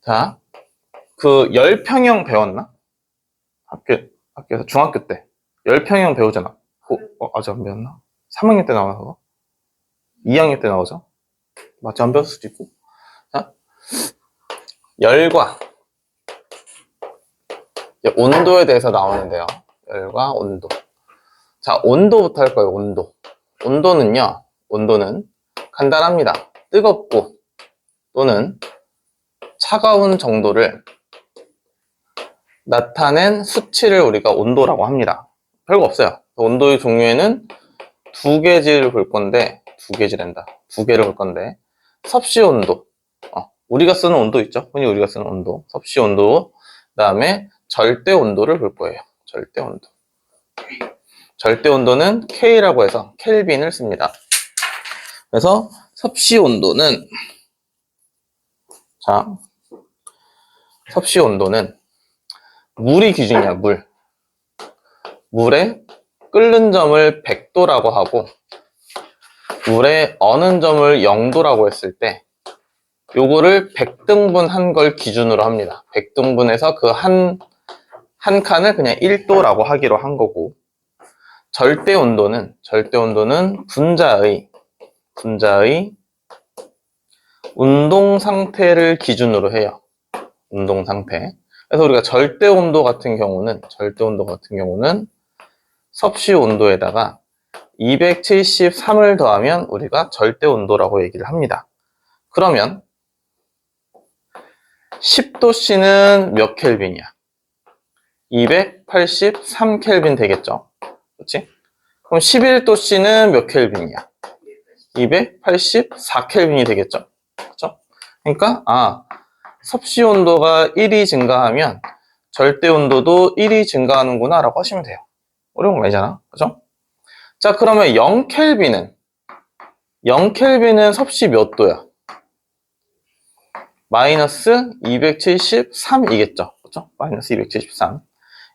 자, 그 열평형 배웠나? 학교에서 중학교 때 열평형 배우잖아. 아직 안 배웠나? 3학년 때 나와서 그거? 2학년 때 나오죠? 맞지? 안 배웠을 수도 있고. 자, 열과 온도에 대해서 나오는데요. 열과 온도. 자, 온도부터 할 거예요. 온도. 온도는 간단합니다. 뜨겁고 또는 차가운 정도를 나타낸 수치를 우리가 온도라고 합니다. 별거 없어요. 온도의 종류에는 두 개를 볼 건데, 두 개를 볼 건데, 섭씨 온도. 우리가 쓰는 온도 있죠? 흔히 우리가 쓰는 온도. 섭씨 온도. 그 다음에 절대 온도를 볼 거예요. 절대 온도. 절대 온도는 K라고 해서 켈빈을 씁니다. 그래서 섭씨 온도는, 자, 섭씨 온도는 물이 기준이야, 물. 물의 끓는 점을 100도라고 하고, 물의 어는 점을 0도라고 했을 때, 요거를 100등분 한 걸 기준으로 합니다. 100등분해서 그 한 칸을 그냥 1도라고 하기로 한 거고, 절대 온도는 분자의 운동 상태를 기준으로 해요. 운동 상태. 그래서 우리가 절대 온도 같은 경우는 섭씨 온도에다가 273을 더하면 우리가 절대 온도라고 얘기를 합니다. 그러면 10도씨는 몇 켈빈이야? 283 켈빈 되겠죠? 그렇지? 그럼 11도씨는 몇 켈빈이야? 284 켈빈이 되겠죠? 그렇죠? 그러니까 섭씨 온도가 1이 증가하면 절대 온도도 1이 증가하는구나 라고 하시면 돼요. 어려운 거 아니잖아. 그죠? 자, 그러면 0켈빈은 섭씨 몇 도야? 마이너스 273이겠죠. 그죠? 마이너스 273.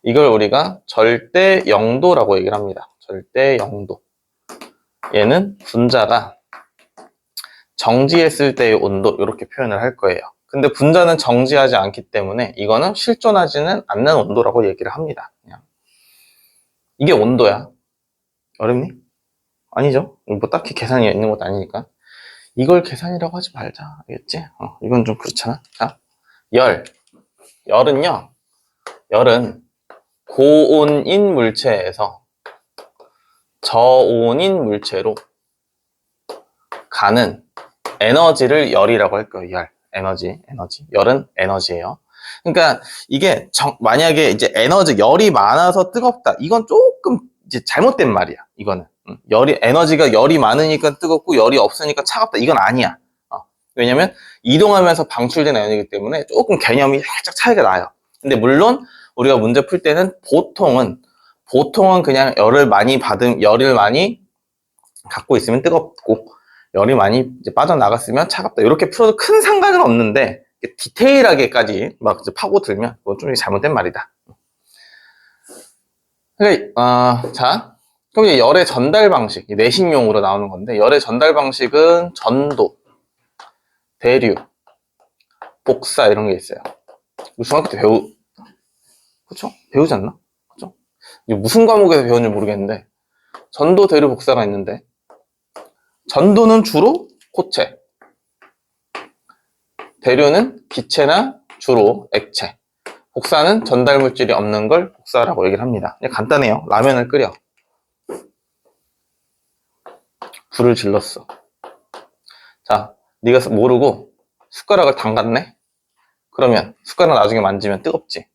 이걸 우리가 절대 0도라고 얘기를 합니다. 절대 0도. 얘는 분자가 정지했을 때의 온도 이렇게 표현을 할 거예요. 근데 분자는 정지하지 않기 때문에 이거는 실존하지는 않는 온도라고 얘기를 합니다. 그냥. 이게 온도야. 어렵니? 아니죠? 뭐 딱히 계산이 있는 것도 아니니까. 이걸 계산이라고 하지 말자. 알겠지? 이건 좀 그렇잖아. 자, 열은 고온인 물체에서 저온인 물체로 가는 에너지를 열이라고 할 거예요. 에너지. 열은 에너지예요. 그러니까 이게 만약에 이제 열이 많아서 뜨겁다. 이건 조금 이제 잘못된 말이야. 이거는 에너지가 열이 많으니까 뜨겁고 열이 없으니까 차갑다. 이건 아니야. 왜냐면 이동하면서 방출된 에너지이기 때문에 조금 개념이 살짝 차이가 나요. 근데 물론 우리가 문제 풀 때는 보통은 그냥 열을 많이 갖고 있으면 뜨겁고 열이 많이 이제 빠져나갔으면 차갑다. 이렇게 풀어도 큰 상관은 없는데 디테일하게까지 막 이제 파고들면 그건 좀 잘못된 말이다. 자, 그럼 이제 열의 전달 방식, 내식용으로 나오는 건데 열의 전달 방식은 전도, 대류, 복사 이런 게 있어요. 중학교 때 그쵸? 배우지 않나? 그쵸? 이게 무슨 과목에서 배웠는지 모르겠는데 전도, 대류, 복사가 있는데 전도는 주로 고체, 대류는 기체나 주로 액체, 복사는 전달 물질이 없는 걸 복사라고 얘기를 합니다. 간단해요. 라면을 끓여. 불을 질렀어. 자, 네가 모르고 숟가락을 담갔네? 그러면 숟가락 나중에 만지면 뜨겁지.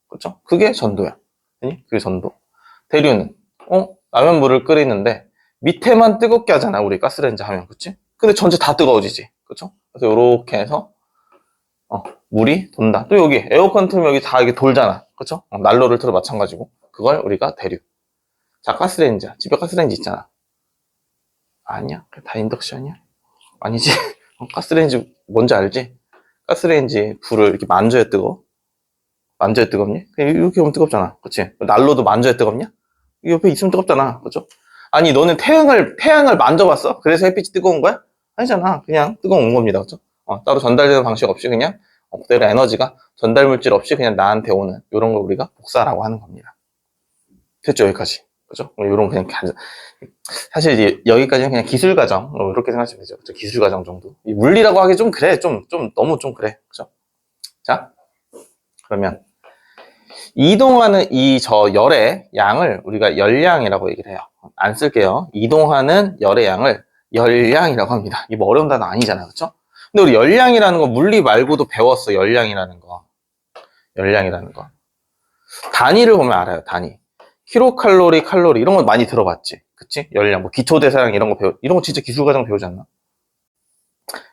그렇죠? 그게 전도야. 그게 전도. 대류는 라면 물을 끓이는데 밑에만 뜨겁게 하잖아. 우리 가스레인지 하면. 그치? 근데 전체 다 뜨거워지지. 그렇죠? 그래서 이렇게 해서 물이 돈다. 또 여기 에어컨 틀면 여기 다 이게 돌잖아. 그렇죠? 난로를 틀어 마찬가지고. 그걸 우리가 대류. 자, 가스레인지야. 집에 가스레인지 있잖아. 아니야? 다 인덕션이야? 아니지. 가스레인지 뭔지 알지? 가스레인지 불을 이렇게 만져야 뜨거워? 만져야 뜨겁니? 이렇게 하면 뜨겁잖아. 그치? 난로도 만져야 뜨겁냐? 옆에 있으면 뜨겁잖아. 그죠? 아니, 너는 태양을 만져봤어? 그래서 햇빛이 뜨거운 거야? 아니잖아. 그냥 뜨거운 겁니다. 그죠? 따로 전달되는 방식 없이 그냥 그대로 에너지가 전달 물질 없이 그냥 나한테 오는 이런 걸 우리가 복사라고 하는 겁니다. 됐죠? 여기까지. 그죠? 이런 그냥 사실 이제 여기까지는 그냥 기술 과정 이렇게 생각하시면 되죠. 그죠? 기술 과정 정도. 이 물리라고 하기 좀 그래. 좀 너무 좀 그래. 그죠? 자, 그러면 이동하는 이 저 열의 양을 우리가 열량이라고 얘기를 해요. 안 쓸게요. 이동하는 열의 양을 열량이라고 합니다. 이게 뭐 어려운 단어 아니잖아요. 그쵸? 근데 우리 열량이라는 거 물리 말고도 배웠어. 열량이라는 거. 열량이라는 거. 단위를 보면 알아요. 단위. 킬로칼로리, 칼로리 이런 거 많이 들어봤지. 그치? 열량, 뭐 기초대사량 이런 거 이런 거 진짜 기술과정 배우지 않나?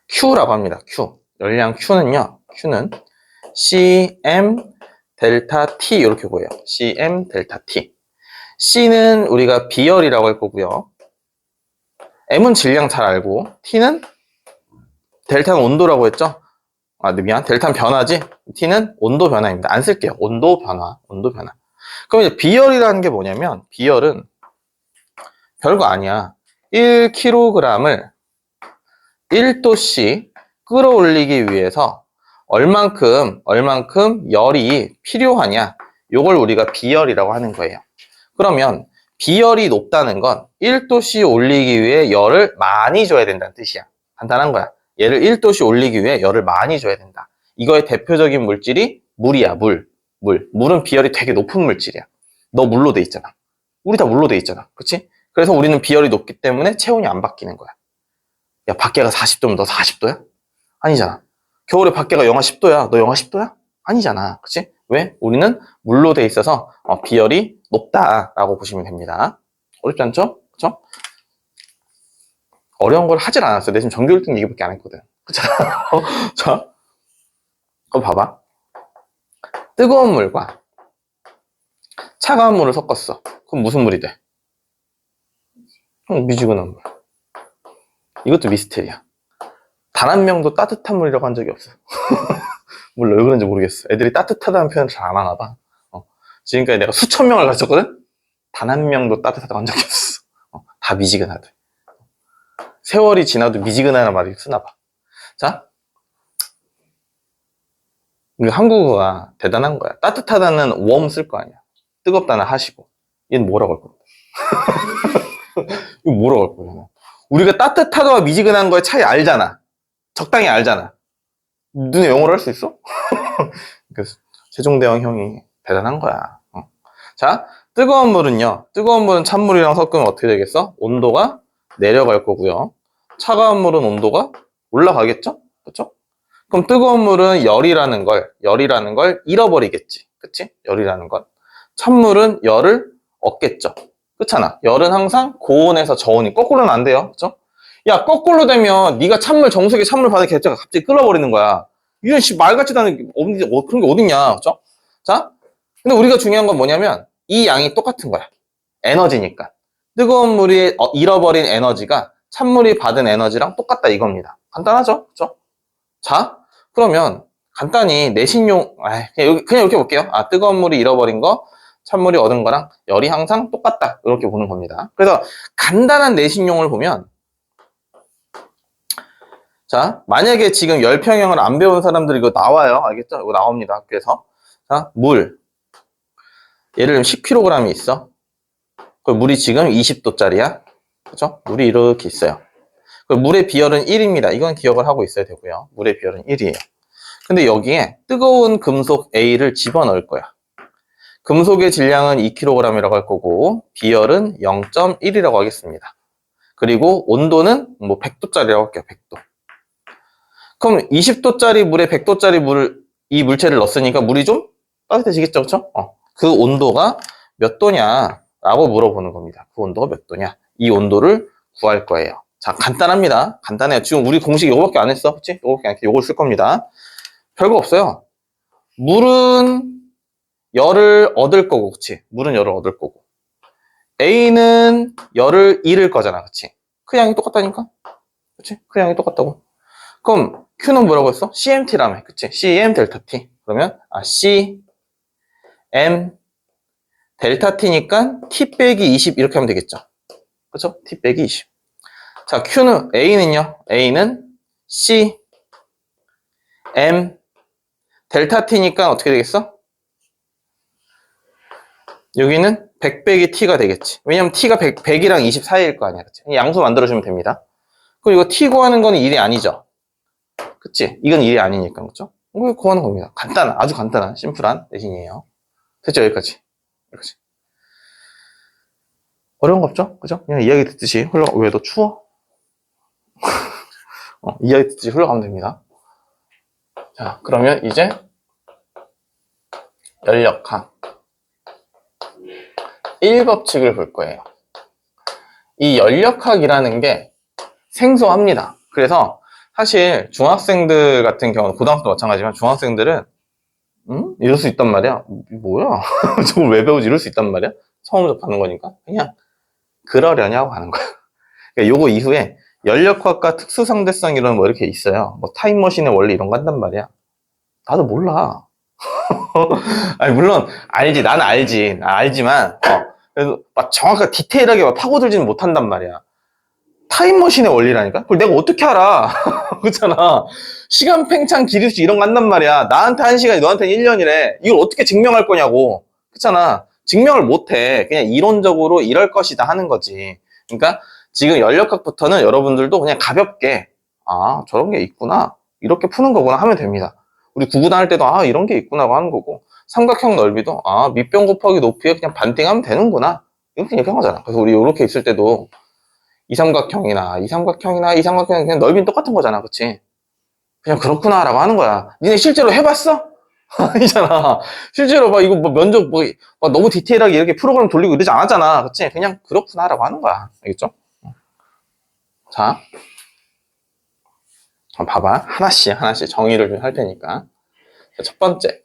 Q라고 합니다. Q. 열량 Q는요. Q는 CM 델타 T 이렇게 보여요. CM 델타 T. C는 우리가 비열이라고 할 거고요. M은 질량 잘 알고 T는 델타는 온도라고 했죠? 아, 미안. 델타는 변화지? T는 온도 변화입니다. 안 쓸게요. 온도 변화. 온도 변화. 그럼 이제 비열이라는 게 뭐냐면 비열은 별거 아니야. 1kg을 1도씨 끌어올리기 위해서 얼만큼 열이 필요하냐 요걸 우리가 비열이라고 하는 거예요. 그러면 비열이 높다는 건 1도씨 올리기 위해 열을 많이 줘야 된다는 뜻이야. 간단한 거야. 얘를 1도씨 올리기 위해 열을 많이 줘야 된다. 이거의 대표적인 물질이 물이야. 물은 비열이 되게 높은 물질이야. 너 물로 돼 있잖아. 우리 다 물로 돼 있잖아. 그치? 그래서 우리는 비열이 높기 때문에 체온이 안 바뀌는 거야. 야, 밖에가 40도면 너 40도야? 아니잖아. 겨울에 밖에가 영하 10도야. 너 영하 10도야? 아니잖아. 그치? 왜? 우리는 물로 돼 있어서 비열이 높다라고 보시면 됩니다. 어렵지 않죠? 그쵸? 어려운 걸 하질 않았어. 내 지금 전교 1등 얘기밖에 안 했거든. 그쵸? 자, 그럼 봐봐. 뜨거운 물과 차가운 물을 섞었어. 그럼 무슨 물이 돼? 미지근한 물. 이것도 미스테리야. 단 한 명도 따뜻한 물이라고 한 적이 없어. 몰라, 왜 그런지 모르겠어. 애들이 따뜻하다는 표현을 잘 안 하나 봐. 지금까지 내가 수천 명을 가르쳤거든? 단 한 명도 따뜻하다고 한 적이 없어. 다 미지근하대. 세월이 지나도 미지근하다는 말이 쓰나 봐. 자, 우리 한국어가 대단한 거야. 따뜻하다는 warm 쓸 거 아니야. 뜨겁다는 하시고. 얘는 뭐라고 할 겁니다. 이거 뭐라고 할 거야. 우리가 따뜻하다와 미지근한 거의 차이 알잖아. 적당히 알잖아. 눈에 영어를 할 수 있어? 그래서 세종대왕 형이 대단한 거야. 자, 뜨거운 물은요. 뜨거운 물은 찬물이랑 섞으면 어떻게 되겠어? 온도가 내려갈 거고요. 차가운 물은 온도가 올라가겠죠? 그렇죠? 그럼 뜨거운 물은 열이라는 걸 잃어버리겠지. 그치? 열이라는 건. 찬물은 열을 얻겠죠. 그렇잖아. 열은 항상 고온에서 저온이 거꾸로는 안 돼요. 그렇죠? 야, 거꾸로 되면 네가 찬물 정수기 찬물 받은 개체가 갑자기 끓어버리는 거야. 이런 말 같지도 않은 그런 게 어딨냐. 그렇죠? 자, 근데 우리가 중요한 건 뭐냐면 이 양이 똑같은 거야. 에너지니까. 뜨거운 물이 잃어버린 에너지가 찬물이 받은 에너지랑 똑같다 이겁니다. 간단하죠? 그렇죠? 자, 그러면 간단히 내신용 그냥 이렇게 볼게요. 아, 뜨거운 물이 잃어버린 거 찬물이 얻은 거랑 열이 항상 똑같다 이렇게 보는 겁니다. 그래서 간단한 내신용을 보면 자, 만약에 지금 열평형을 안 배운 사람들이 이거 나와요. 알겠죠? 이거 나옵니다. 학교에서. 자, 물. 예를 들면 10kg이 있어. 그 물이 지금 20도짜리야. 그죠? 물이 이렇게 있어요. 그 물의 비열은 1입니다. 이건 기억을 하고 있어야 되고요. 물의 비열은 1이에요. 근데 여기에 뜨거운 금속 A를 집어넣을 거야. 금속의 질량은 2kg이라고 할 거고 비열은 0.1이라고 하겠습니다. 그리고 온도는 뭐 100도짜리라고 할게요. 100도. 그럼 20도짜리 물에 100도짜리 이 물체를 넣었으니까 물이 좀 따뜻해지겠죠? 그렇죠? 그 온도가 몇 도냐라고 물어보는 겁니다. 그 온도가 몇 도냐? 이 온도를 구할 거예요. 자, 간단합니다. 간단해요. 지금 우리 공식 이거밖에 안 했어. 그치? 이거밖에 안 했어. 이걸 쓸 겁니다. 별거 없어요. 물은 열을 얻을 거고, 그치? 물은 열을 얻을 거고. A는 열을 잃을 거잖아, 그치? 그 양이 똑같다니까? 그치? 그 양이 똑같다고. 그럼 Q는 뭐라고 했어? CMT라며, 그치? CM 델타 T. 그러면, CM 델타 T니까 T 빼기 20 이렇게 하면 되겠죠? 그쵸? T 빼기 20. 자, A는요? A는 C, M, 델타 t니까 어떻게 되겠어? 여기는 100 빼기 t가 되겠지. 왜냐면 t가 100이랑 20 사이일 거 아니야. 그치? 양수 만들어주면 됩니다. 그럼 이거 t 구하는 거는 일이 아니죠. 그치? 이건 일이 아니니까, 그쵸? 이거 구하는 겁니다. 간단한, 아주 간단한, 심플한 대신이에요. 됐죠? 여기까지. 여기까지. 어려운 거 없죠? 그죠? 그냥 이야기 듣듯이 왜 너 추워? 이야기 듣듯이 흘러가면 됩니다. 자, 그러면 이제 연력학 1법칙을 볼 거예요. 이 연력학이라는 게 생소합니다. 그래서 사실 중학생들 같은 경우는 고등학생도 마찬가지지만 중학생들은 이럴 수 있단 말이야. 뭐야? 저걸 왜 배우지? 이럴 수 있단 말이야. 처음 접하는 거니까 그냥 그러려냐고 하는 거야. 그러니까 요거 이후에 연력학과 특수상대성 이런 뭐 이렇게 있어요. 뭐 타임머신의 원리 이런 거 한단 말이야. 나도 몰라. 아니 물론 알지. 나는 알지. 나 알지만 그래서 막 정확하게 디테일하게 막 파고들지는 못한단 말이야. 타임머신의 원리라니까? 그걸 내가 어떻게 알아? 그렇잖아. 시간 팽창 기류수 이런 거 한단 말이야. 나한테 1시간이 너한테는 1년이래. 이걸 어떻게 증명할 거냐고. 그렇잖아. 증명을 못해. 그냥 이론적으로 이럴 것이다 하는 거지. 그러니까 지금 연력학부터는 여러분들도 그냥 가볍게 저런 게 있구나. 이렇게 푸는 거구나 하면 됩니다. 우리 구구단 할 때도 이런 게 있구나 하는 거고 삼각형 넓이도 밑변 곱하기 높이에 그냥 반띵하면 되는구나. 이렇게 얘기한 거잖아. 그래서 우리 이렇게 있을 때도 이삼각형이나 그냥 넓이는 똑같은 거잖아. 그치? 그냥 그렇구나 라고 하는 거야. 니네 실제로 해봤어? 아니잖아. 실제로 막 이거 뭐 면접 막 너무 디테일하게 이렇게 프로그램 돌리고 이러지 않았잖아. 그치? 그냥 그렇구나 라고 하는 거야. 알겠죠? 자, 봐봐. 하나씩 정의를 좀 할 테니까. 첫 번째.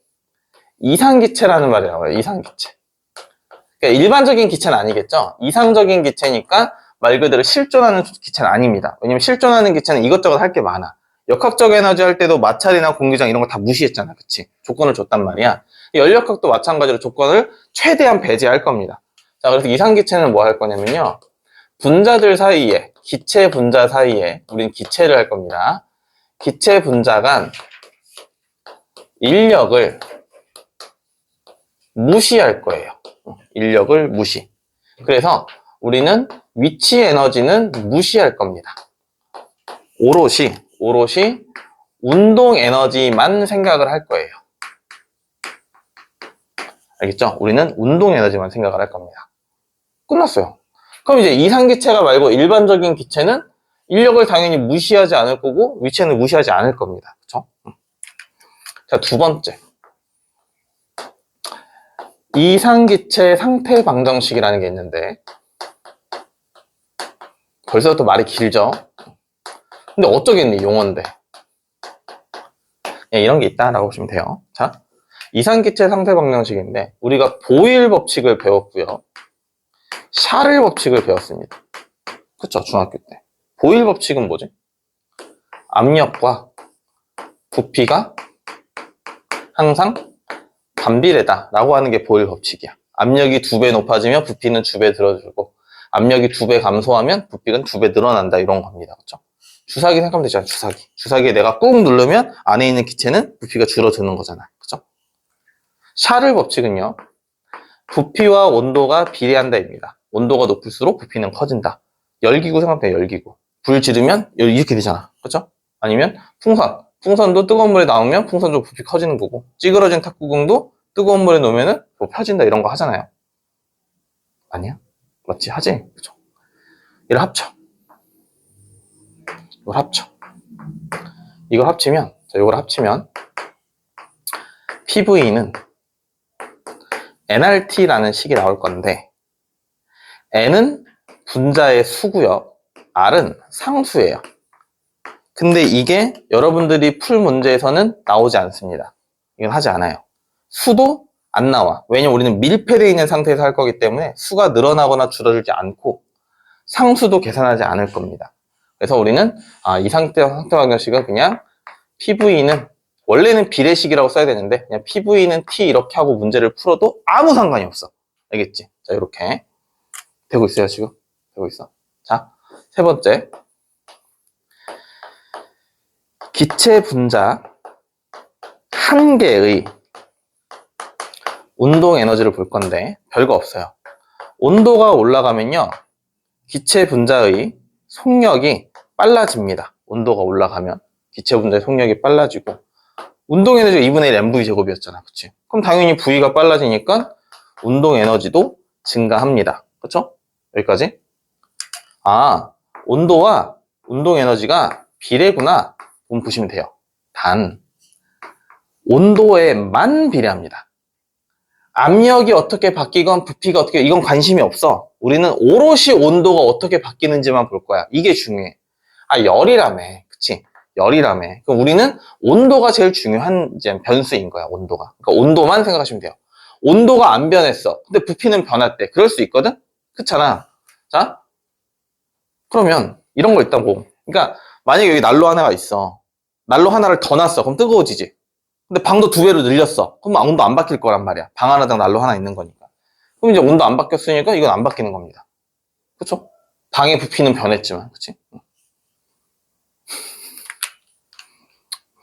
이상기체라는 말이 나와요. 이상기체. 그러니까 일반적인 기체는 아니겠죠? 이상적인 기체니까 말 그대로 실존하는 기체는 아닙니다. 왜냐면 실존하는 기체는 이것저것 할 게 많아. 역학적 에너지 할 때도 마찰이나 공기장 이런 거 다 무시했잖아. 그치? 조건을 줬단 말이야. 연력학도 마찬가지로 조건을 최대한 배제할 겁니다. 자, 그래서 이상기체는 뭐 할 거냐면요. 분자들 사이에, 기체 분자 사이에 우린 기체를 할 겁니다. 기체 분자 간 인력을 무시할 거예요. 인력을 무시. 그래서 우리는 위치 에너지는 무시할 겁니다. 오롯이 운동 에너지만 생각을 할 거예요. 알겠죠? 우리는 운동 에너지만 생각을 할 겁니다. 끝났어요. 그럼 이제 이상기체가 말고 일반적인 기체는 인력을 당연히 무시하지 않을 거고 위치는 무시하지 않을 겁니다. 그쵸? 자, 두 번째. 이상기체 상태 방정식이라는 게 있는데 벌써부터 말이 길죠? 근데 어쩌겠니? 용어인데. 이런 게 있다라고 보시면 돼요. 자, 이상기체 상태 방정식인데 우리가 보일 법칙을 배웠고요. 샤를 법칙을 배웠습니다. 그쵸? 중학교 때. 보일 법칙은 뭐지? 압력과 부피가 항상 반비례다 라고 하는 게 보일 법칙이야. 압력이 2배 높아지면 부피는 2배 들어주고 압력이 2배 감소하면 부피는 2배 늘어난다 이런 겁니다. 그쵸? 주사기 생각하면 되잖아. 주사기에 내가 꾹 누르면 안에 있는 기체는 부피가 줄어드는 거잖아. 그쵸? 샤를 법칙은요. 부피와 온도가 비례한다입니다. 온도가 높을수록 부피는 커진다. 열기구 생각해. 열기구. 불 지르면 이렇게 되잖아. 그쵸? 아니면 풍선도 뜨거운 물에 나오면 풍선도 부피 커지는 거고 찌그러진 탁구공도 뜨거운 물에 놓으면 뭐 펴진다 이런 거 하잖아요. 아니야? 맞지? 하지? 그쵸? 이걸 합쳐. 이걸 합치면 이걸 합치면 PV는 nRT라는 식이 나올 건데 N은 분자의 수고요. R은 상수예요. 근데 이게 여러분들이 풀 문제에서는 나오지 않습니다. 이건 하지 않아요. 수도 안 나와. 왜냐면 우리는 밀폐되어 있는 상태에서 할 거기 때문에 수가 늘어나거나 줄어들지 않고 상수도 계산하지 않을 겁니다. 그래서 우리는 이 상태 방정식은 그냥 PV는 원래는 비례식이라고 써야 되는데 그냥 PV는 T 이렇게 하고 문제를 풀어도 아무 상관이 없어. 알겠지? 자, 이렇게 되고 있어요, 지금? 되고 있어. 자, 세 번째. 기체 분자 한 개의 운동 에너지를 볼 건데 별거 없어요. 온도가 올라가면요, 기체 분자의 속력이 빨라집니다. 온도가 올라가면 기체 분자의 속력이 빨라지고, 운동 에너지가 2분의 1 mv 제곱이었잖아, 그치? 그럼 당연히 V가 빨라지니까 운동 에너지도 증가합니다. 그쵸? 여기까지? 아, 온도와 운동 에너지가 비례구나. 보시면 돼요. 단, 온도에만 비례합니다. 압력이 어떻게 바뀌건 부피가 어떻게, 이건 관심이 없어. 우리는 오롯이 온도가 어떻게 바뀌는지만 볼 거야. 이게 중요해. 아, 열이라며. 그치? 열이라며. 그럼 우리는 온도가 제일 중요한 이제 변수인 거야, 온도가. 그러니까 온도만 생각하시면 돼요. 온도가 안 변했어. 근데 부피는 변했대. 그럴 수 있거든? 그렇잖아. 자, 그러면 이런 거 있다고. 그러니까 만약에 여기 난로 하나가 있어. 난로 하나를 더 놨어. 그럼 뜨거워지지. 근데 방도 2배로 늘렸어. 그럼 온도 안 바뀔 거란 말이야. 방 하나당 난로 하나 있는 거니까. 그럼 이제 온도 안 바뀌었으니까 이건 안 바뀌는 겁니다. 그쵸? 방의 부피는 변했지만, 그치?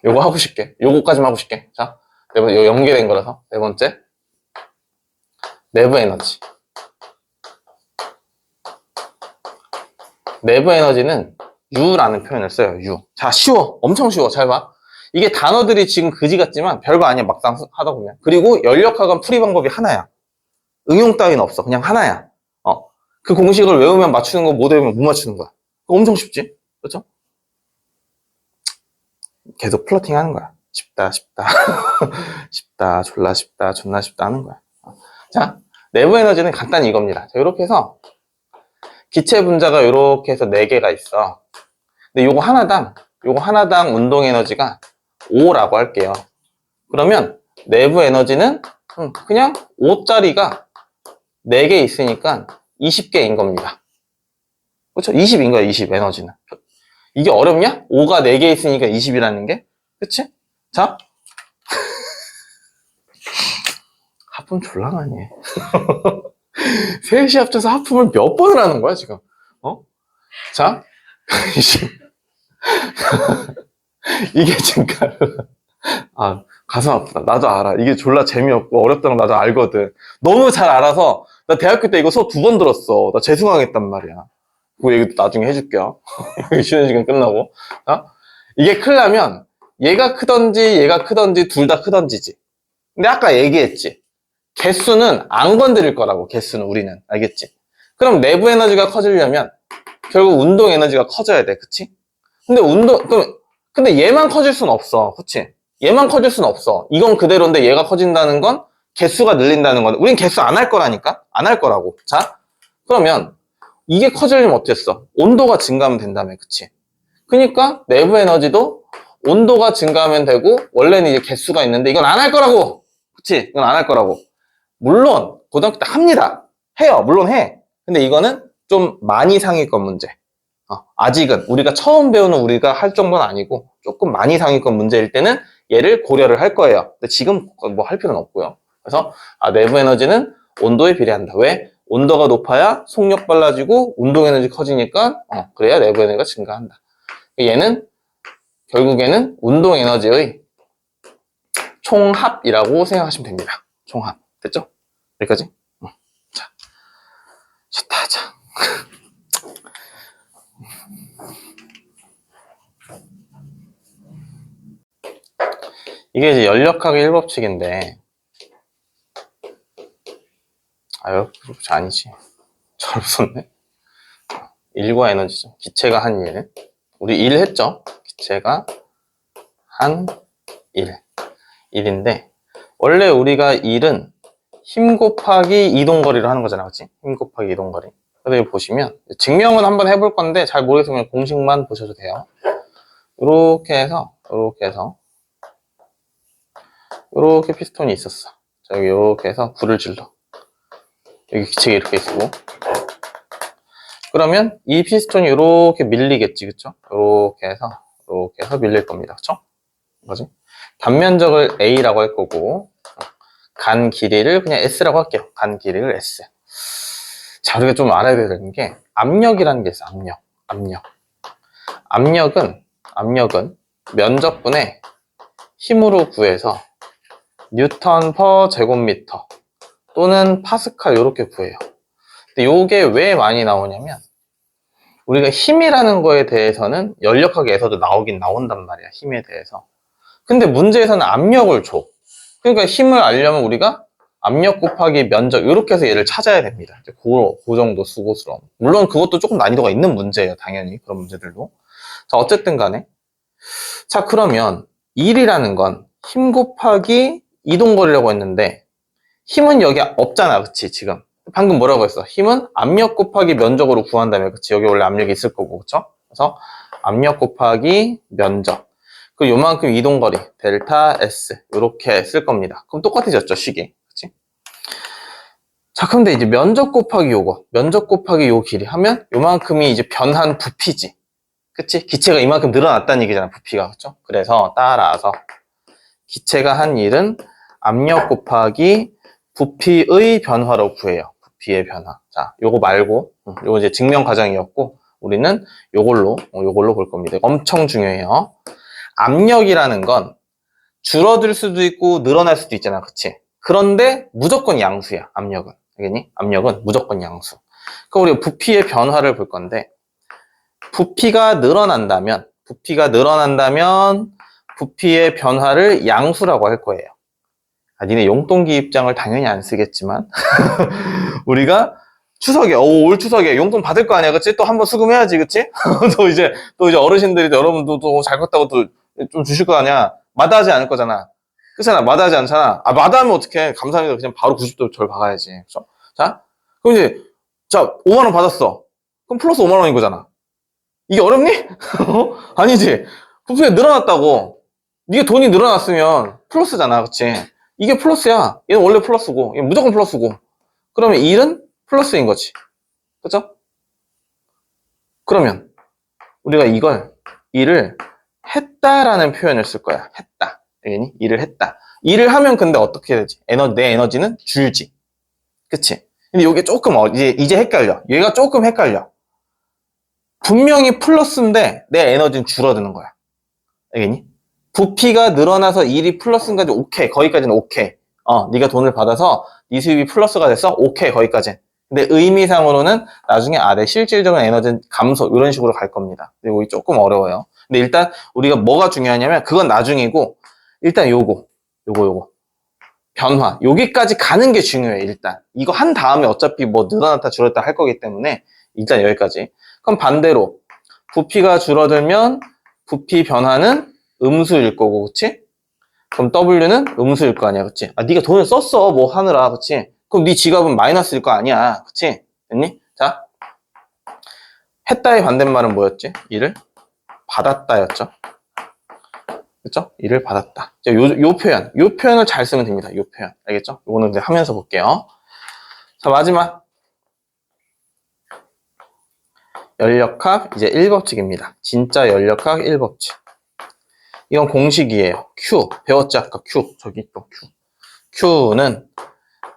요거 하고 싶게. 요거까지만 하고 싶게. 자, 요 연계된 거라서. 네 번째. 내부 에너지. 내부 에너지는 U라는 표현을 써요, U. 자, 쉬워. 엄청 쉬워. 잘 봐. 이게 단어들이 지금 그지 같지만 별거 아니야, 막상 하다 보면. 그리고 연력학은 풀이 방법이 하나야. 응용 따위는 없어. 그냥 하나야. 그 공식을 외우면 맞추는 거, 못 외우면 못 맞추는 거야. 엄청 쉽지? 그렇죠? 계속 플러팅 하는 거야. 쉽다, 쉽다. 쉽다, 졸라 쉽다, 존나 쉽다 하는 거야. 자, 내부 에너지는 간단히 이겁니다. 자, 이렇게 해서 기체 분자가 이렇게 해서 4개가 있어. 근데 요거 하나당 운동 에너지가 5라고 할게요. 그러면 내부 에너지는 그냥 5짜리가 4개 있으니까 20개인 겁니다. 그렇죠? 20인 거야, 20 에너지는. 이게 어렵냐? 5가 4개 있으니까 20이라는 게. 그치? 자. 하품 졸라 많이 해. 셋이 합쳐서 하품을 몇 번을 하는 거야, 지금? 자. 이게 지금 가슴 아프다. 나도 알아. 이게 졸라 재미없고 어렵다는 거 나도 알거든. 너무 잘 알아서 나 대학교 때 이거 수업 2번 들었어. 나 재수강했단 말이야. 그 얘기도 나중에 해줄게요. 쉬는 시간 끝나고. 이게 크려면 얘가 크던지 둘 다 크던지지. 근데 아까 얘기했지. 개수는 안 건드릴 거라고. 개수는 우리는. 알겠지? 그럼 내부 에너지가 커지려면 결국 운동 에너지가 커져야 돼. 그치? 근데 얘만 커질 순 없어. 그치? 얘만 커질 순 없어. 이건 그대로인데 얘가 커진다는 건 개수가 늘린다는 건, 우린 개수 안 할 거라니까? 안 할 거라고. 자, 그러면 이게 커지려면 어땠어? 온도가 증가하면 된다며. 그치? 그러니까 내부 에너지도 온도가 증가하면 되고, 원래는 이제 개수가 있는데 이건 안 할 거라고. 그치? 이건 안 할 거라고. 물론 고등학교 때 합니다. 해요. 물론 해. 근데 이거는 좀 많이 상위권 문제. 아직은 우리가 처음 배우는 우리가 할 정도는 아니고 조금 많이 상위권 문제일 때는 얘를 고려를 할 거예요. 근데 지금 뭐 할 필요는 없고요. 그래서 내부 에너지는 온도에 비례한다. 왜? 온도가 높아야 속력 빨라지고 운동 에너지 커지니까 그래야 내부 에너지가 증가한다. 얘는 결국에는 운동 에너지의 총합이라고 생각하시면 됩니다. 총합. 됐죠? 여기까지? 자, 좋다. 자. 이게 이제 연력학의 1법칙인데, 연력법칙 아니지. 잘 썼네. 1과 에너지죠. 기체가 한 1. 우리 1 했죠? 기체가 한 1. 1인데, 원래 우리가 1은 힘 곱하기 이동거리로 하는 거잖아. 그치? 힘 곱하기 이동거리. 그래서 여기 보시면, 증명은 한번 해볼 건데, 잘 모르겠으면 그냥 공식만 보셔도 돼요. 이렇게 해서, 이렇게 피스톤이 있었어. 자, 여기 이렇게 해서 불을 질러. 여기 기체가 이렇게 있고. 그러면 이 피스톤이 이렇게 밀리겠지, 그쵸? 이렇게 해서 밀릴 겁니다, 그쵸? 뭐지? 단면적을 A라고 할 거고, 간 길이를 그냥 S라고 할게요. 간 길이를 S. 자, 우리가 좀 알아야 되는 게 압력이라는 게 있어. 압력은 면적분의 힘으로 구해서 뉴턴 퍼 제곱미터 또는 파스칼 이렇게 구해요. 근데 요게 왜 많이 나오냐면 우리가 힘이라는 거에 대해서는 연력학에서도 나오긴 나온단 말이야. 힘에 대해서. 근데 문제에서는 압력을 줘. 그러니까 힘을 알려면 우리가 압력 곱하기 면적 이렇게 해서 얘를 찾아야 됩니다. 이제 그 정도 수고스러움. 물론 그것도 조금 난이도가 있는 문제예요. 당연히 그런 문제들도. 자, 어쨌든 간에 자, 그러면 1이라는 건 힘 곱하기 이동거리라고 했는데 힘은 여기 없잖아. 그치? 지금 방금 뭐라고 했어? 힘은 압력 곱하기 면적으로 구한다며. 그치? 여기 원래 압력이 있을 거고. 그쵸? 그래서 압력 곱하기 면적 그 요만큼 이동거리 델타 S 이렇게 쓸 겁니다. 그럼 똑같아졌죠? 식이. 그치? 자, 근데 이제 면적 곱하기 요거 면적 곱하기 요 길이 하면 요만큼이 이제 변한 부피지. 그치? 기체가 이만큼 늘어났다는 얘기잖아, 부피가. 그쵸? 그래서 따라서 기체가 한 일은 압력 곱하기 부피의 변화로 구해요. 부피의 변화. 자, 요거 말고, 요거 이제 증명 과정이었고, 우리는 요걸로 볼 겁니다. 엄청 중요해요. 압력이라는 건 줄어들 수도 있고 늘어날 수도 있잖아. 그치? 그런데 무조건 양수야, 압력은. 알겠니? 압력은 무조건 양수. 그럼 우리가 부피의 변화를 볼 건데, 부피가 늘어난다면 부피의 변화를 양수라고 할 거예요. 아, 니네 용돈기 입장을 당연히 안 쓰겠지만 우리가 추석에 올 추석에 용돈 받을 거 아니야, 그치? 또 한번 수금해야지, 그치? 또 이제 어르신들이 여러분도 또 잘 컸다고 또 좀 주실 거 아니야. 마다하지 않을 거잖아. 그렇잖아. 마다하지 않잖아. 아, 마다하면 어떡해? 감사합니다. 그냥 바로 90도 절 박아야지. 그쵸? 자, 그럼 이제 자 5만 원 받았어. 그럼 플러스 5만 원인 거잖아. 이게 어렵니? 아니지. 부피가 늘어났다고. 이게 돈이 늘어났으면 플러스잖아. 그치? 이게 플러스야. 얘는 원래 플러스고, 얘는 무조건 플러스고. 그러면 1은 플러스인 거지. 그죠? 그러면 우리가 이걸 1을 했다라는 표현을 쓸 거야. 했다. 알겠니? 1을 했다. 1을 하면 근데 어떻게 되지? 내 에너지는 줄지. 그치? 근데 이게 조금 이제 헷갈려. 얘가 조금 헷갈려. 분명히 플러스인데 내 에너지는 줄어드는 거야. 알겠니? 부피가 늘어나서 1이 플러스인까지 오케이. 거기까지는 오케이. 네가 돈을 받아서 네 수입이 플러스가 됐어? 오케이. 거기까지. 근데 의미상으로는 나중에 내 실질적인 에너지는 감소 이런 식으로 갈 겁니다. 이거 조금 어려워요. 근데 일단 우리가 뭐가 중요하냐면 그건 나중이고 일단 요거 변화 여기까지 가는 게 중요해. 일단 이거 한 다음에 어차피 뭐 늘어났다 줄었다 할 거기 때문에 일단 여기까지. 그럼 반대로 부피가 줄어들면 부피 변화는 음수일 거고, 그치? 그럼 W는 음수일 거 아니야, 그치? 아, 네가 돈을 썼어, 뭐 하느라, 그치? 그럼 네 지갑은 마이너스일 거 아니야, 그치? 됐니? 자, 했다의 반대말은 뭐였지? 일을 받았다였죠. 그쵸? 일을 받았다. 자, 요 표현을 잘 쓰면 됩니다. 요 표현, 알겠죠? 요거는 이제 하면서 볼게요. 자, 마지막 연력학 이제 1법칙입니다. 진짜 연력학 1법칙. 이건 공식이에요. Q. 배웠지 아까 Q. 저기 또 Q. Q는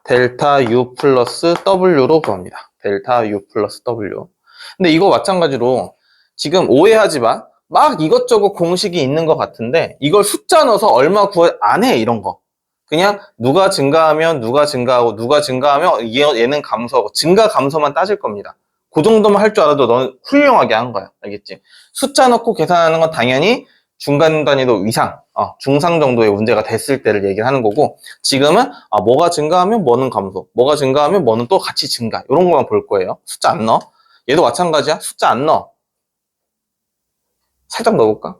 델타 U 플러스 W로 구합니다. 델타 U 플러스 W. 근데 이거 마찬가지로 지금 오해하지 마. 막 이것저것 공식이 있는 것 같은데 이걸 숫자 넣어서 얼마 구해 안 해. 이런 거. 그냥 누가 증가하면 누가 증가하고 누가 증가하면 얘는 감소하고 증가 감소만 따질 겁니다. 그 정도만 할 줄 알아도 넌 훌륭하게 한 거야. 알겠지? 숫자 넣고 계산하는 건 당연히 중간 단위도 이상, 중상 정도의 문제가 됐을 때를 얘기를 하는 거고 지금은 뭐가 증가하면 뭐는 감소, 뭐가 증가하면 뭐는 또 같이 증가 이런 거만 볼 거예요. 숫자 안 넣어. 얘도 마찬가지야. 숫자 안 넣어. 살짝 넣어볼까?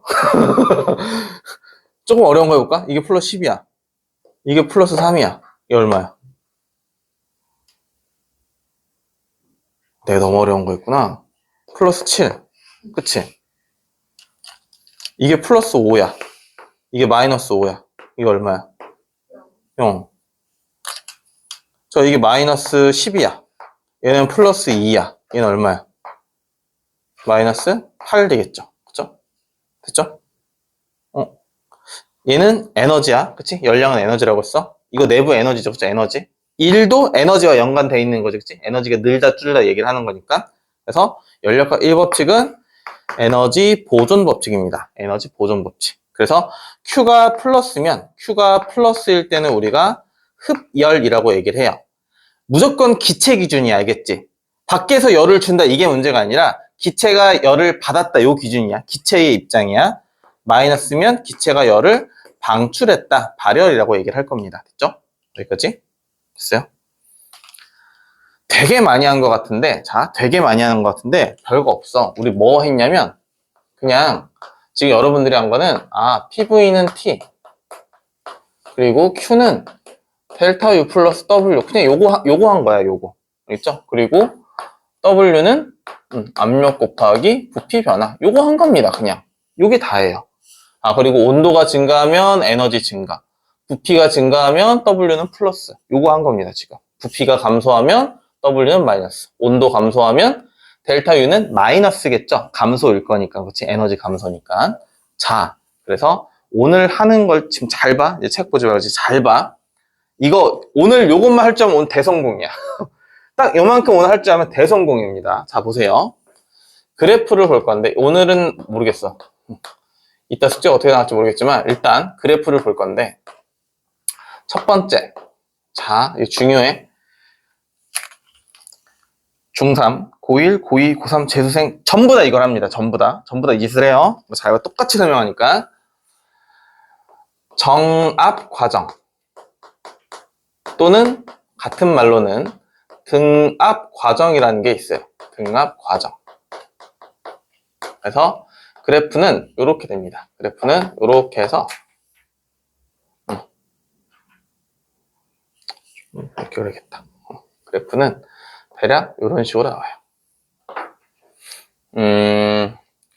조금 어려운 거 해볼까? 이게 플러스 10이야. 이게 플러스 3이야. 이게 얼마야? 내가 너무 어려운 거 했구나. 플러스 7. 그치? 이게 플러스 5야. 이게 마이너스 5야. 이게 얼마야? 0. 이게 마이너스 10이야. 얘는 플러스 2야. 얘는 얼마야? 마이너스 8 되겠죠. 그쵸? 됐죠? 얘는 에너지야. 그치? 열량은 에너지라고 했어. 이거 내부 에너지죠. 그쵸? 에너지. 1도 에너지와 연관되어 있는 거지. 그치? 에너지가 늘다 줄다 얘기를 하는 거니까. 그래서 연력학 1법칙은 에너지 보존 법칙입니다. 에너지 보존 법칙. 그래서 Q가 플러스일 때는 우리가 흡열이라고 얘기를 해요. 무조건 기체 기준이야, 알겠지? 밖에서 열을 준다, 이게 문제가 아니라 기체가 열을 받았다, 요 기준이야. 기체의 입장이야. 마이너스면 기체가 열을 방출했다, 발열이라고 얘기를 할 겁니다. 됐죠? 여기까지? 됐어요? 되게 많이 한 것 같은데, 되게 많이 하는 것 같은데 별거 없어. 우리 뭐 했냐면 그냥 지금 여러분들이 한 거는 PV는 T 그리고 Q는 델타 U 플러스 W, 그냥 요거 한 거야, 요거. 알겠죠? 그리고 W는 압력 곱하기 부피 변화, 요거 한 겁니다. 그냥 요게 다예요. 그리고 온도가 증가하면 에너지 증가, 부피가 증가하면 W는 플러스, 요거 한 겁니다. 지금 부피가 감소하면 W는 마이너스, 온도 감소하면 델타 U는 마이너스겠죠? 감소일 거니까, 그렇지? 에너지 감소니까. 자, 그래서 오늘 하는 걸 지금 잘 봐. 이제 책 보지 말고 잘 봐. 이거 오늘 요것만 할 줄 알면 오늘 대성공이야. 딱 요만큼 오늘 할 줄 알면 대성공입니다. 자, 보세요. 그래프를 볼 건데 오늘은 모르겠어. 이따 숙제 어떻게 나올지 모르겠지만 일단 그래프를 볼 건데, 첫 번째, 자, 이거 중요해. 중3, 고1, 고2, 고3 재수생 전부 다 이걸 합니다. 전부 다 이 짓을 해요. 잘 봐, 똑같이 설명하니까. 정압 과정 또는 같은 말로는 등압 과정이라는 게 있어요. 등압 과정. 그래서 그래프는 이렇게 됩니다. 그래프는 이렇게 해서 이렇게 그려야겠다. 그래프는 대략 이런 식으로 나와요.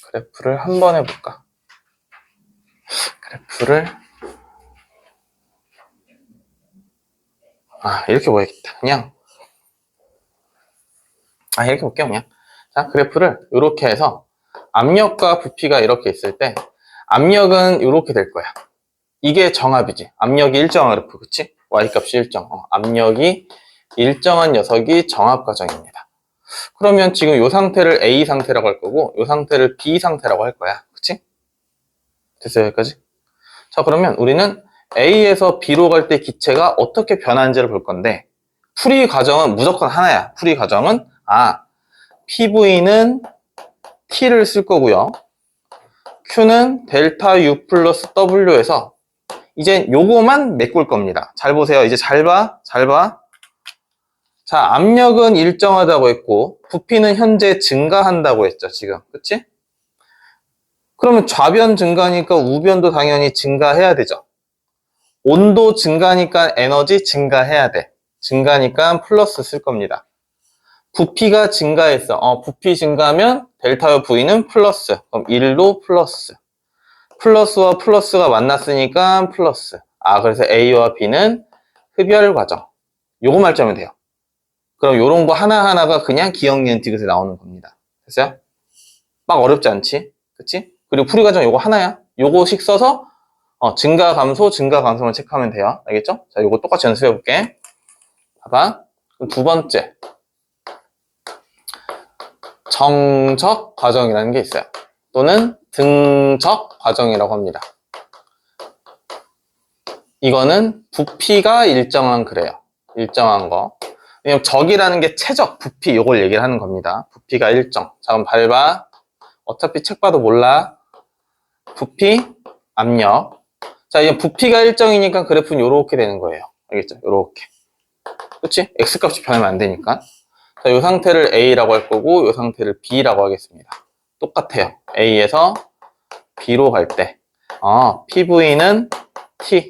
그래프를 한번 해볼까? 그래프를 이렇게 보야겠다. 그냥 이렇게 볼게요. 그냥. 자, 그래프를 이렇게 해서 압력과 부피가 이렇게 있을 때 압력은 이렇게 될 거야. 이게 정압이지. 압력이 일정한 그래프, 그치? Y값이 일정. 압력이 일정한 녀석이 정압 과정입니다. 그러면 지금 이 상태를 A 상태라고 할 거고 이 상태를 B 상태라고 할 거야. 그치? 됐어요, 여기까지? 자, 그러면 우리는 A에서 B로 갈 때 기체가 어떻게 변하는지를 볼 건데, 풀이 과정은 무조건 하나야. 풀이 과정은 PV는 T를 쓸 거고요. Q는 델타 U 플러스 W에서 이제 요거만 메꿀 겁니다. 잘 보세요. 이제 잘 봐. 자, 압력은 일정하다고 했고 부피는 현재 증가한다고 했죠, 지금. 그치? 그러면 좌변 증가니까 우변도 당연히 증가해야 되죠. 온도 증가니까 에너지 증가해야 돼. 증가니까 플러스 쓸 겁니다. 부피가 증가했어. 부피 증가하면 델타 V는 플러스. 그럼 1도 플러스. 플러스와 플러스가 만났으니까 플러스. 그래서 A와 B는 흡열 과정. 요거 말점이 돼요. 그럼 요런 거 하나하나가 그냥 기억, 니은, 디귿에 나오는 겁니다. 됐어요? 막 어렵지 않지? 그치? 그리고 풀이 과정 요거 하나야. 요거씩 써서 증가, 감소만 체크하면 돼요. 알겠죠? 자, 요거 똑같이 연습해 볼게. 봐봐. 그럼 두 번째. 정적 과정이라는 게 있어요. 또는 등적 과정이라고 합니다. 이거는 부피가 일정한 그래요. 일정한 거. 왜냐면 적이라는 게 최적, 부피, 요걸 얘기를 하는 겁니다. 부피가 일정. 자, 그럼 밟아. 어차피 책 봐도 몰라. 부피, 압력. 자, 이제 부피가 일정이니까 그래프는 요렇게 되는 거예요. 알겠죠? 요렇게. 그치? X값이 변하면 안 되니까. 자, 요 상태를 A라고 할 거고, 요 상태를 B라고 하겠습니다. 똑같아요. A에서 B로 갈 때. PV는 T.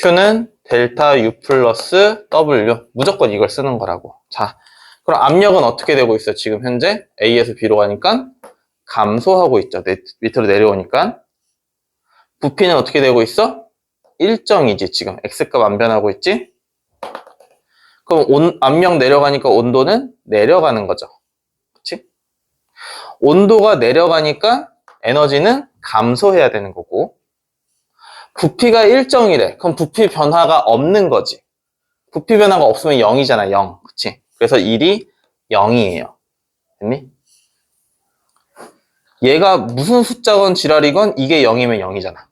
Q는 델타 U 플러스 W. 무조건 이걸 쓰는 거라고. 자, 그럼 압력은 어떻게 되고 있어? 지금 현재 A에서 B로 가니까 감소하고 있죠. 밑으로 내려오니까. 부피는 어떻게 되고 있어? 일정이지. 지금 X값 안 변하고 있지? 그럼 압력 내려가니까 온도는 내려가는 거죠. 그치? 온도가 내려가니까 에너지는 감소해야 되는 거고, 부피가 일정이래. 그럼 부피 변화가 없는 거지. 부피 변화가 없으면 0이잖아, 0. 그치? 그래서 1이 0이에요. 됐니? 얘가 무슨 숫자건 지랄이건 이게 0이면 0이잖아.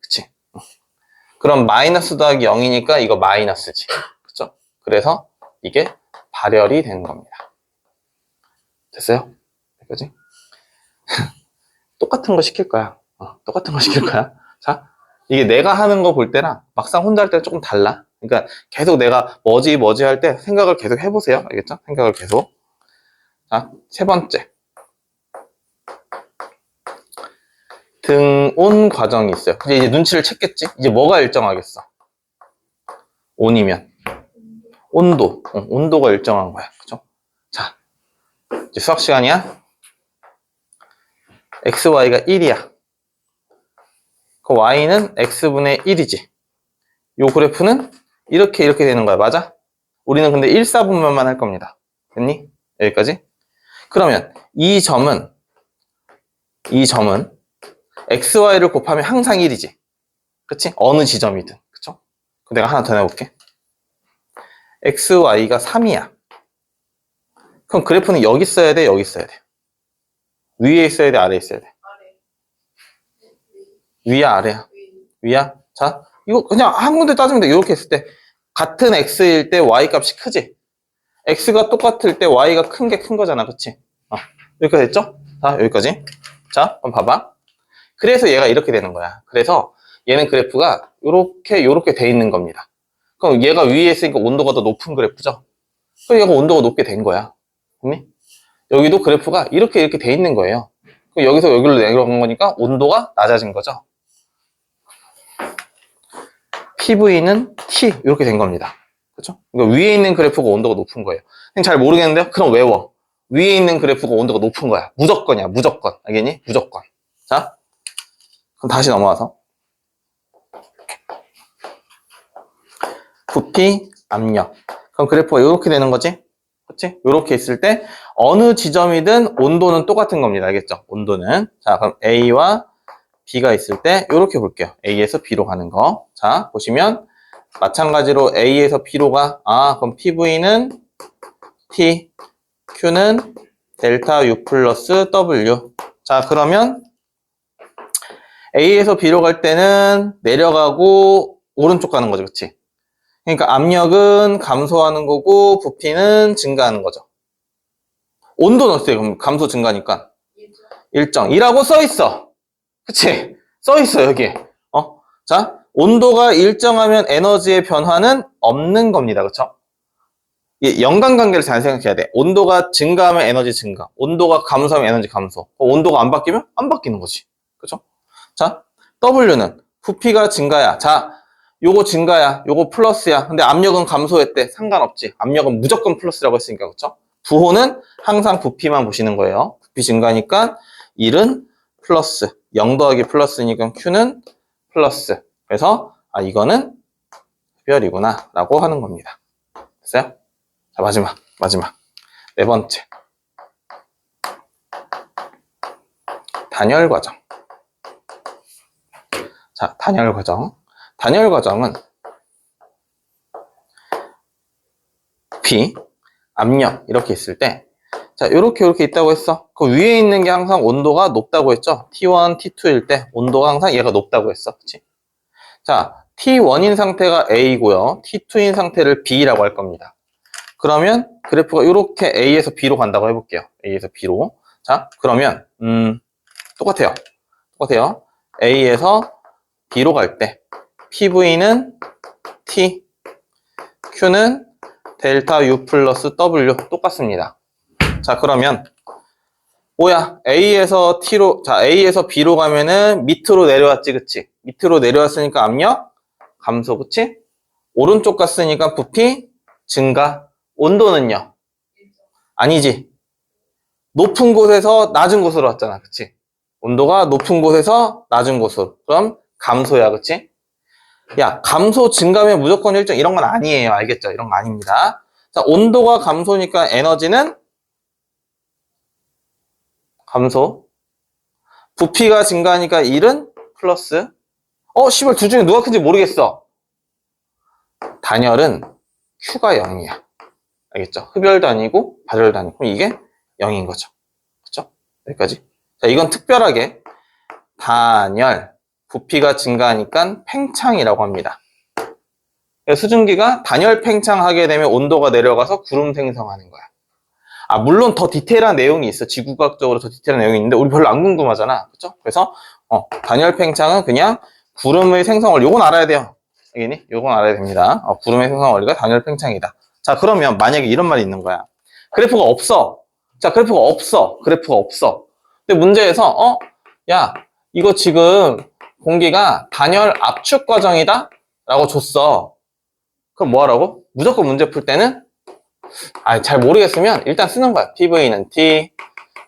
그치? 그럼 마이너스 더하기 0이니까 이거 마이너스지. 그쵸? 그래서 이게 발열이 되는 겁니다. 됐어요? 여기까지? 똑같은 거 시킬 거야. 똑같은 거 시킬 거야. 자, 이게 내가 하는 거 볼 때랑 막상 혼자 할 때는 조금 달라. 그러니까 계속 내가 뭐지 할 때 생각을 계속 해보세요. 알겠죠? 생각을 계속. 자, 세 번째. 등온 과정이 있어요. 이제 눈치를 챘겠지? 이제 뭐가 일정하겠어? 온이면 온도. 온도가 일정한 거야. 그죠? 자, 이제 수학 시간이야. x, y가 1이야. 그 y는 x분의 1이지. 요 그래프는 이렇게 되는 거야. 맞아? 우리는 근데 1사분면만 할 겁니다. 됐니? 여기까지? 그러면 이 점은 x, y를 곱하면 항상 1이지. 그치? 어느 지점이든. 그쵸? 내가 하나 더 내볼게. x, y가 3이야. 그럼 그래프는 여기 있어야 돼? 여기 있어야 돼? 위에 있어야 돼? 아래에 있어야 돼? 위야, 아래야? 위야? 자, 이거 그냥 한 군데 따지면 돼. 이렇게 했을 때 같은 x일 때 y 값이 크지? x가 똑같을 때 y가 큰 게 큰 거잖아. 그치? 여기까지 됐죠? 자, 여기까지. 자, 한번 봐봐. 그래서 얘가 이렇게 되는 거야. 그래서 얘는 그래프가 요렇게 돼 있는 겁니다. 그럼 얘가 위에 있으니까 온도가 더 높은 그래프죠? 그럼 얘가 온도가 높게 된 거야. 됐니? 여기도 그래프가 이렇게 돼 있는 거예요. 그럼 여기서 여기로 내려간 거니까 온도가 낮아진 거죠. PV는 T 이렇게 된 겁니다. 그렇죠? 그러니까 위에 있는 그래프가 온도가 높은 거예요. 잘 모르겠는데요? 그럼 외워. 위에 있는 그래프가 온도가 높은 거야. 무조건이야. 무조건. 알겠니? 무조건. 자, 그럼 다시 넘어와서 부피, 압력. 그럼 그래프가 이렇게 되는 거지? 그렇지? 이렇게 있을 때 어느 지점이든 온도는 똑같은 겁니다. 알겠죠? 온도는. 자, 그럼 A와 B가 있을 때 이렇게 볼게요. A에서 B로 가는 거. 자, 보시면 마찬가지로 A에서 B로 가. 그럼 PV는 T, Q는 델타 U 플러스 W. 자, 그러면 A에서 B로 갈 때는 내려가고 오른쪽 가는 거죠. 그치? 그러니까 압력은 감소하는 거고 부피는 증가하는 거죠. 온도는 어때요? 그럼 감소 증가니까 일정이라고 써있어. 그치? 써있어 여기. 자, 온도가 일정하면 에너지의 변화는 없는 겁니다. 그쵸? 연관관계를 잘 생각해야 돼. 온도가 증가하면 에너지 증가, 온도가 감소하면 에너지 감소. 온도가 안 바뀌면 안 바뀌는 거지. 그쵸? 자, W는 부피가 증가야. 자, 요거 증가야, 요거 플러스야. 근데 압력은 감소했대. 상관없지. 압력은 무조건 플러스라고 했으니까. 그쵸? 부호는 항상 부피만 보시는 거예요. 부피 증가니까 1은 플러스, 0 더하기 플러스니까 Q는 플러스. 그래서 이거는 흡열이구나 라고 하는 겁니다. 됐어요? 자, 마지막 네 번째, 단열 과정. 자, 단열 과정은 부피, 압력 이렇게 있을 때, 자, 이렇게 있다고 했어. 그 위에 있는 게 항상 온도가 높다고 했죠. T1, T2일 때 온도가 항상 얘가 높다고 했어. 그치? 자, T1인 상태가 A고요. T2인 상태를 B라고 할 겁니다. 그러면 그래프가 이렇게 A에서 B로 간다고 해볼게요. A에서 B로. 자, 그러면 똑같아요. A에서 B로 갈 때 PV는 T, Q는 델타 U 플러스 W 똑같습니다. 자, 그러면 뭐야? A에서 B로 가면은 밑으로 내려왔지, 그치? 밑으로 내려왔으니까 압력 감소, 그치? 오른쪽 갔으니까 부피 증가. 온도는요? 아니지. 높은 곳에서 낮은 곳으로 왔잖아, 그치? 온도가 높은 곳에서 낮은 곳으로. 그럼 감소야, 그치? 야, 감소 증가면 무조건 일정 이런 건 아니에요. 알겠죠? 이런 거 아닙니다. 자, 온도가 감소니까 에너지는 감소. 부피가 증가하니까 1은 플러스. 씨발, 둘 중에 누가 큰지 모르겠어. 단열은 Q가 0이야. 알겠죠? 흡열도 아니고 발열도 아니고. 그럼 이게 0인 거죠. 그렇죠? 여기까지. 자, 이건 특별하게 단열, 부피가 증가하니까 팽창이라고 합니다. 수증기가 단열 팽창하게 되면 온도가 내려가서 구름 생성하는 거야. 아, 물론 더 디테일한 내용이 있어. 지구과학적으로 더 디테일한 내용이 있는데 우리 별로 안 궁금하잖아. 그쵸? 그래서 단열 팽창은 그냥 구름의 생성 원리. 요건 알아야 돼요. 알겠니? 요건 알아야 됩니다. 구름의 생성 원리가 단열 팽창이다. 자, 그러면 만약에 이런 말이 있는 거야. 그래프가 없어. 자, 그래프가 없어. 그래프가 없어. 근데 문제에서 야, 이거 지금 공기가 단열 압축 과정이다? 라고 줬어. 그럼 뭐 하라고? 무조건 문제 풀 때는 잘 모르겠으면 일단 쓰는 거야. PV는 T,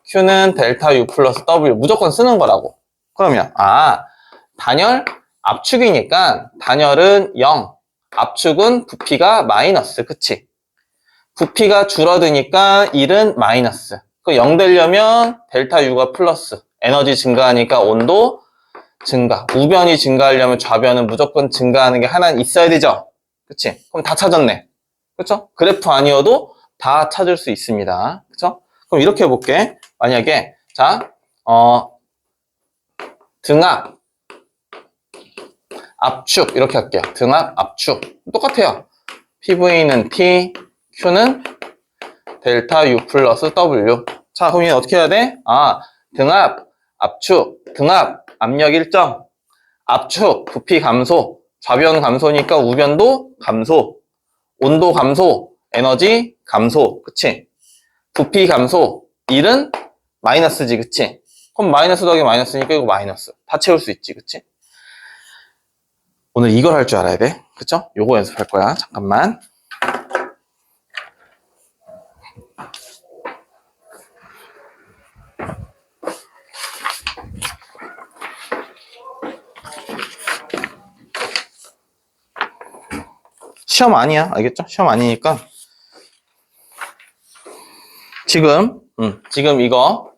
Q는 델타 U 플러스 W 무조건 쓰는 거라고. 그러면 단열 압축이니까 단열은 0, 압축은 부피가 마이너스. 그치? 부피가 줄어드니까 1은 마이너스. 그 0 되려면 델타 U가 플러스. 에너지 증가하니까 온도 증가. 우변이 증가하려면 좌변은 무조건 증가하는 게 하나는 있어야 되죠? 그치? 그럼 다 찾았네. 그쵸? 그래프 아니어도 다 찾을 수 있습니다. 그쵸? 그럼 이렇게 해볼게. 만약에, 자, 등압, 압축, 이렇게 할게요. 등압, 압축. 똑같아요. PV는 T, Q는 델타 U 플러스 W. 자, 그럼 얘는 어떻게 해야 돼? 등압, 압축, 등압, 압력 일정, 압축, 부피 감소, 좌변 감소니까 우변도 감소, 온도 감소, 에너지 감소, 그치? 부피 감소, 1은 마이너스지, 그치? 그럼 마이너스 더하기 마이너스니까 이거 마이너스. 다 채울 수 있지, 그치? 오늘 이걸 할 줄 알아야 돼. 그쵸? 요거 연습할 거야. 잠깐만. 시험 아니야. 알겠죠? 시험 아니니까. 지금 이거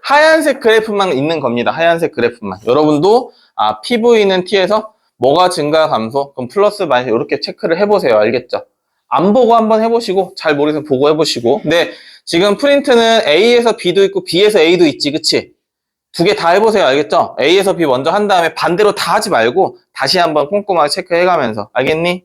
하얀색 그래프만 있는 겁니다. 하얀색 그래프만. 여러분도 PV는 T에서 뭐가 증가 감소? 그럼 플러스 마이너스 이렇게 체크를 해보세요. 알겠죠? 안 보고 한번 해보시고 잘 모르겠으면 보고 해보시고. 근데 지금 프린트는 A에서 B도 있고 B에서 A도 있지. 그치? 두 개 다 해보세요. 알겠죠? A에서 B 먼저 한 다음에 반대로 다 하지 말고 다시 한번 꼼꼼하게 체크해가면서. 알겠니?